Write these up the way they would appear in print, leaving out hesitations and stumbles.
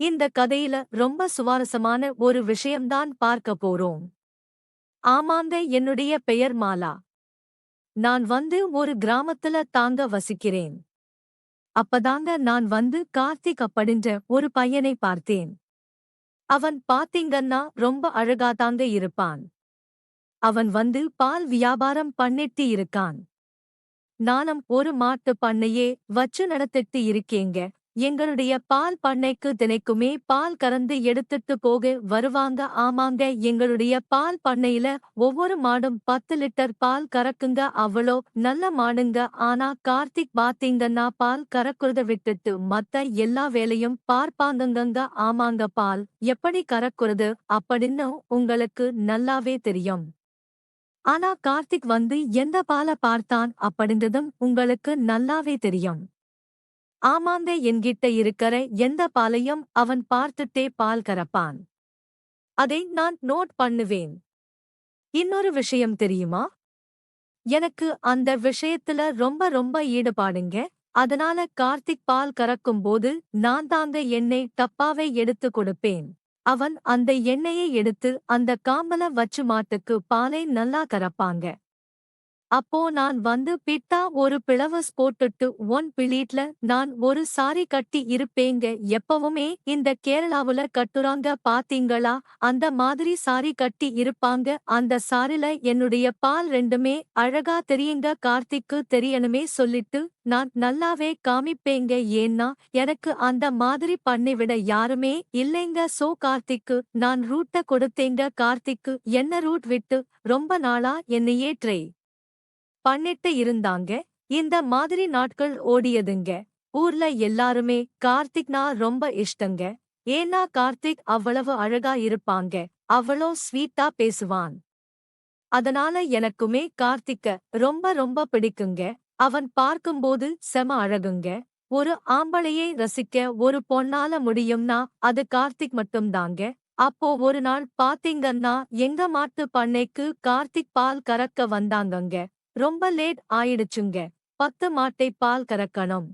இந்த கதையில ரொம்ப சுவாரஸ்யமான ஒரு விஷயம்தான் பார்க்க போறோம். ஆமாங்க, என்னுடைய பெயர் மாலா. நான் ஒரு கிராமத்துல தாங்க வசிக்கிறேன். அப்பதாங்க நான் கார்த்திக் அப்படின்ற ஒரு பையனை பார்த்தேன். அவன் பாத்தீங்கன்னா ரொம்ப அழகாதாங்க இருப்பான். அவன் பால் வியாபாரம் பண்ணிட்டு இருக்கான். நானும் ஒரு மாட்டு பண்ணையே வச்சு நடத்திட்டு இருக்கேங்க. எங்களுடைய பால் பண்ணைக்கு தினைக்குமே பால் கறந்து எடுத்துட்டு போக வருவாங்க. ஆமாங்க, எங்களுடைய பால் பண்ணையில ஒவ்வொரு மாடும் 10 லிட்டர் பால் கறக்குங்க. அவ்வளோ நல்ல மாடுங்க. ஆனா கார்த்திக் பாத்தீங்கன்னா பால் கறக்குறத விட்டுட்டு மத்த எல்லா வேலையும் பார்ப்பாங்கங்க. ஆமாங்க, பால் எப்படி கறக்குறது அப்படின்னு உங்களுக்கு நல்லாவே தெரியும். ஆனா கார்த்திக் எந்த பால பார்த்தான் அப்படின்றதும் உங்களுக்கு நல்லாவே தெரியும். ஆமாங்க, என்கிட்ட இருக்கிற எந்த பாலையும் அவன் பார்த்துட்டே பால் கறப்பான். அதை நான் நோட் பண்ணுவேன். இன்னொரு விஷயம் தெரியுமா? எனக்கு அந்த விஷயத்துல ரொம்ப ரொம்ப ஈடுபாடுங்க. அதனால கார்த்திக் பால் கறக்கும்போது நான் தாங்க எண்ணெய் டப்பாவை எடுத்து கொடுப்பேன். அவன் அந்த எண்ணெயை எடுத்து அந்த காம்பல வச்சு மாட்டுக்கு பாலை நல்லா கறப்பாங்க. அப்போ நான் பிட்டா ஒரு பிளவஸ் போட்டுட்டு ஒன் பிளீட்ல நான் ஒரு சாரி கட்டி இருப்பேங்க. எப்பவுமே இந்த கேரளாவுல கட்டுறாங்க பாத்தீங்களா? அந்த மாதிரி சாரி கட்டி இருப்பாங்க. அந்த சாரில என்னுடைய பால் ரெண்டுமே அழகா தெரியுங்க. கார்த்திக்கு தெரியணுமே சொல்லிட்டு நான் நல்லாவே காமிப்பேங்க. ஏன்னா எனக்கு அந்த மாதிரி பண்ணிவிட யாருமே இல்லைங்க. கார்த்திக்கு நான் ரூட்ட கொடுத்தேங்க. கார்த்திக்கு என்ன ரூட் விட்டு ரொம்ப நாளா என்னையே ட்ரை பண்ணிட்டு இருந்தாங்க. இந்த மாதிரி நாட்கள் ஓடியதுங்க. ஊர்ல எல்லாருமே கார்த்திக்னா ரொம்ப இஷ்டங்க. ஏன்னா கார்த்திக் அவ்வளவு அழகா இருப்பாங்க. அவ்வளோ ஸ்வீட்டா பேசுவான். அதனால எனக்குமே கார்த்திக்க ரொம்ப ரொம்ப பிடிக்குங்க. அவன் பார்க்கும்போது செம அழகுங்க. ஒரு ஆம்பளையை ரசிக்க ஒரு பொண்ணால முடியும்னா அது கார்த்திக் மட்டும்தாங்க. அப்போ ஒரு நாள் பாத்தீங்கன்னா எங்க மாட்டு பண்ணைக்கு கார்த்திக் பால் கறக்க வந்தாங்கங்க. ரொம்ப லேட் ஆயிடுச்சுங்க. 10 மாட்டை பால் கறக்கணும்.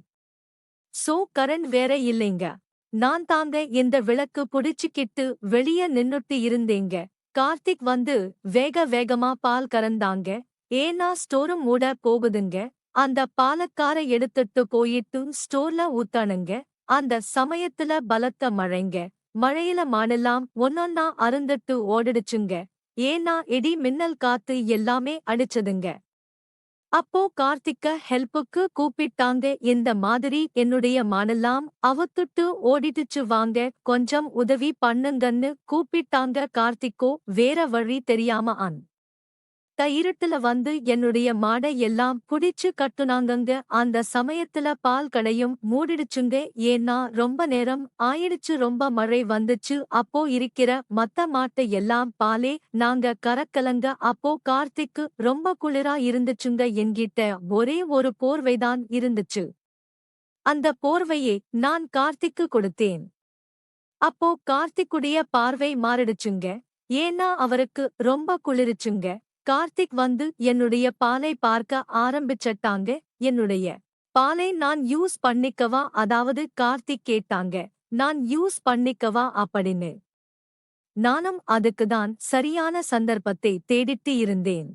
கரண்ட் வேற இல்லைங்க. நான் தாங்க இந்த விளக்கு புடிச்சுக்கிட்டு வெளிய நின்னுட்டு இருந்தேங்க. கார்த்திக் வேக வேகமா பால் கறந்தாங்க. ஏன்னா ஸ்டோரும் மூட போகுதுங்க. அந்த பாலக்கார எடுத்துட்டு போயிட்டு ஸ்டோர்ல ஊத்தணுங்க. அந்த சமயத்துல பலத்த மழைங்க. மழையில மாடெல்லாம் ஒன்னொன்னா அருந்துட்டு ஓடிடுச்சுங்க. ஏன்னா இடி மின்னல் காத்து எல்லாமே அடிச்சதுங்க. அப்போ கார்த்திக்க ஹெல்ப்புக்கு கூப்பிட்டாங்க. இந்த மாதிரி என்னுடைய மாடெல்லாம் அவுத்துட்டு ஓடிடுச்சு, வாங்க கொஞ்சம் உதவி பண்ணுங்கன்னு கூப்பிட்டாங்க. கார்த்திக்கோ வேற வழி தெரியாம இருட்டுல என்னுடைய மாடை எல்லாம் புடிச்சு கட்டுனாங்கங்க. அந்த சமயத்துல பால் கடையும் மூடிடுச்சுங்க. ஏன்னா ரொம்ப நேரம் ஆயிடுச்சு, ரொம்ப மழை வந்துச்சு. அப்போ இருக்கிற மத்த மாட்டை எல்லாம் பாலே நாங்க கறக்கலங்க. அப்போ கார்த்திக்கு ரொம்ப குளிரா இருந்துச்சுங்க. என்கிட்ட ஒரே ஒரு போர்வைதான் இருந்துச்சு. அந்த போர்வையை நான் கார்த்திக்கு கொடுத்தேன். அப்போ கார்த்திக்குடைய பார்வை மாறிடுச்சுங்க. ஏன்னா அவருக்கு ரொம்ப குளிருச்சுங்க. கார்த்திக் என்னுடைய பாலை பார்க்க ஆரம்பிச்சட்டாங்க. என்னுடைய பாலை நான் யூஸ் பண்ணிக்கவா, அதாவது கார்த்திக் கேட்டாங்க. நான் யூஸ் பண்ணிக்கவா அப்படின்னு. நானும் அதுக்குதான் சரியான சந்தர்ப்பத்தை தேடிட்டு இருந்தேன்.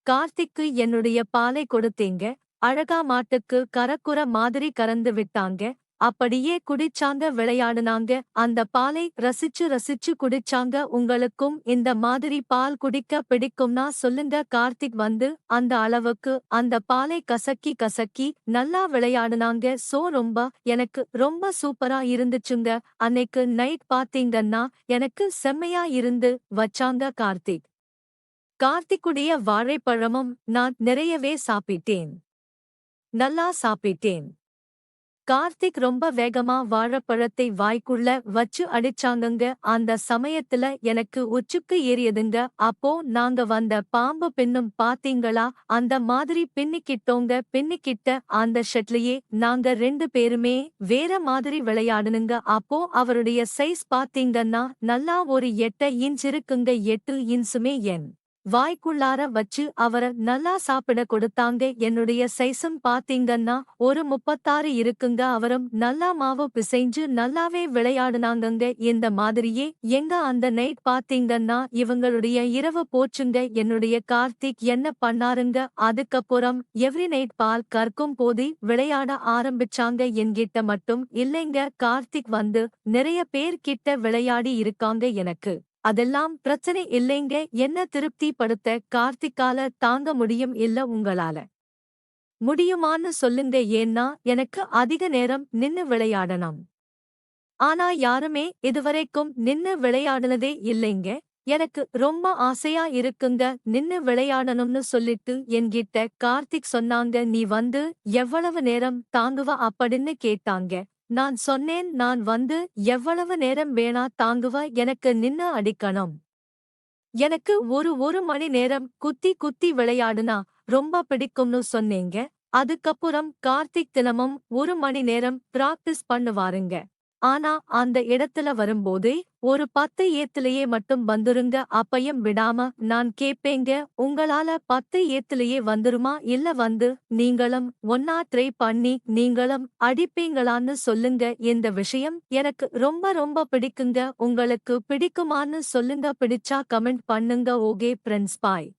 கார்த்திக்கு என்னுடைய பாலை கொடுத்தேங்க. அழகா மாட்டுக்கு கறக்குற மாதிரி கறந்து விட்டாங்க. அப்படியே குடிச்சாங்க, விளையாடுனாங்க. அந்த பாலை ரசிச்சு ரசிச்சு குடிச்சாங்க. உங்களுக்கும் இந்த மாதிரி பால் குடிக்க பிடிக்கும்னா சொல்லுங்க. கார்த்திக் அந்த அளவுக்கு அந்த பாலை கசக்கி கசக்கி நல்லா விளையாடுனாங்க. ரொம்ப எனக்கு ரொம்ப சூப்பரா இருந்துச்சுங்க. அன்னைக்கு நைட் பாத்தீங்கன்னா எனக்கு செம்மையா இருந்து வச்சாங்க கார்த்திக். கார்த்திக்குடைய வாழைப்பழமும் நான் நிறையவே சாப்பிட்டேன். நல்லா சாப்பிட்டேன். கார்த்திக் ரொம்ப வேகமா வாழைப்பழத்தை வாய்க்குள்ள வச்சு அடிச்சாங்கங்க. அந்த சமயத்துல எனக்கு உச்சுக்கு ஏறியதுங்க. அப்போ நாங்க பாம்பு பின்னும் பாத்தீங்களா, அந்த மாதிரி பின்னிக்கிட்டோங்க. பின்னிக்கிட்ட அந்த ஷெட்லயே நாங்க 2 பேருமே வேற மாதிரி விளையாடுனுங்க. அப்போ அவருடைய சைஸ் பாத்தீங்கன்னா நல்லா ஒரு 8 இன்ச் இருக்குங்க. 8 இன்ச்சுமே என் வாய்க்குள்ளார வச்சு அவர நல்லா சாப்பிட கொடுத்தாங்க. என்னுடைய சைஸும் பாத்தீங்கன்னா ஒரு 36 இருக்குங்க. அவரும் நல்லா மாவு பிசைஞ்சு நல்லாவே விளையாடுனாங்கங்க. இந்த மாதிரியே எங்க அந்த நைட் பாத்தீங்கன்னா இவங்களுடைய இரவு போச்சுங்க. என்னுடைய கார்த்திக் என்ன பண்ணாருங்க, அதுக்கப்புறம் எவ்ரி நைட் பால் கறக்கும் போது விளையாட ஆரம்பிச்சாங்க. என்கிட்ட மட்டும் இல்லைங்க. கார்த்திக் வந்து நிறைய பேர் கிட்ட விளையாடி இருக்காங்க. எனக்கு அதெல்லாம் பிரச்சனை இல்லைங்க. என்ன திருப்தி படுத்த கார்த்திக்கால தாங்க முடியும் இல்ல உங்களால முடியுமான்னு சொல்லுங்க. ஏன்னா எனக்கு அதிக நேரம் நின்னு விளையாடணும். ஆனா யாருமே இதுவரைக்கும் நின்னு விளையாடுனதே இல்லைங்க. எனக்கு ரொம்ப ஆசையா இருக்குங்க நின்னு விளையாடணும்னு சொல்லிட்டு என்கிட்ட கார்த்திக் சொன்னாங்க. நீ வந்து எவ்வளவு நேரம் தாங்குவ அப்படின்னு கேட்டாங்க. நான் சொன்னேன், நான் வந்து எவ்வளவு நேரம் வேணா தாங்குவ, எனக்கு நின்னு அடிக்கணும். எனக்கு ஒரு மணி நேரம் குத்தி குத்தி விளையாடுனா ரொம்ப பிடிக்கும்னு சொன்னேங்க. அதுக்கப்புறம் கார்த்திக் தினமும் 1 மணி நேரம் பிராக்டிஸ் பண்ணுவாருங்க. ஆனா அந்த இடத்துல வரும்போதே ஒரு 10 ஏத்துலயே மட்டும் வந்துருங்க. அப்பயும் விடாம நான் கேப்பேங்க, உங்களால 10 ஏத்துலயே வந்துருமா இல்ல வந்து நீங்களும் ஒன்னா ட்ரை பண்ணி நீங்களும் அடிப்பீங்களான்னு சொல்லுங்க. இந்த விஷயம் எனக்கு ரொம்ப ரொம்ப பிடிக்குங்க. உங்களுக்கு பிடிக்குமான்னு சொல்லுங்க. பிடிச்சா கமெண்ட் பண்ணுங்க. ஓகே ஃப்ரெண்ட்ஸ், பாய்.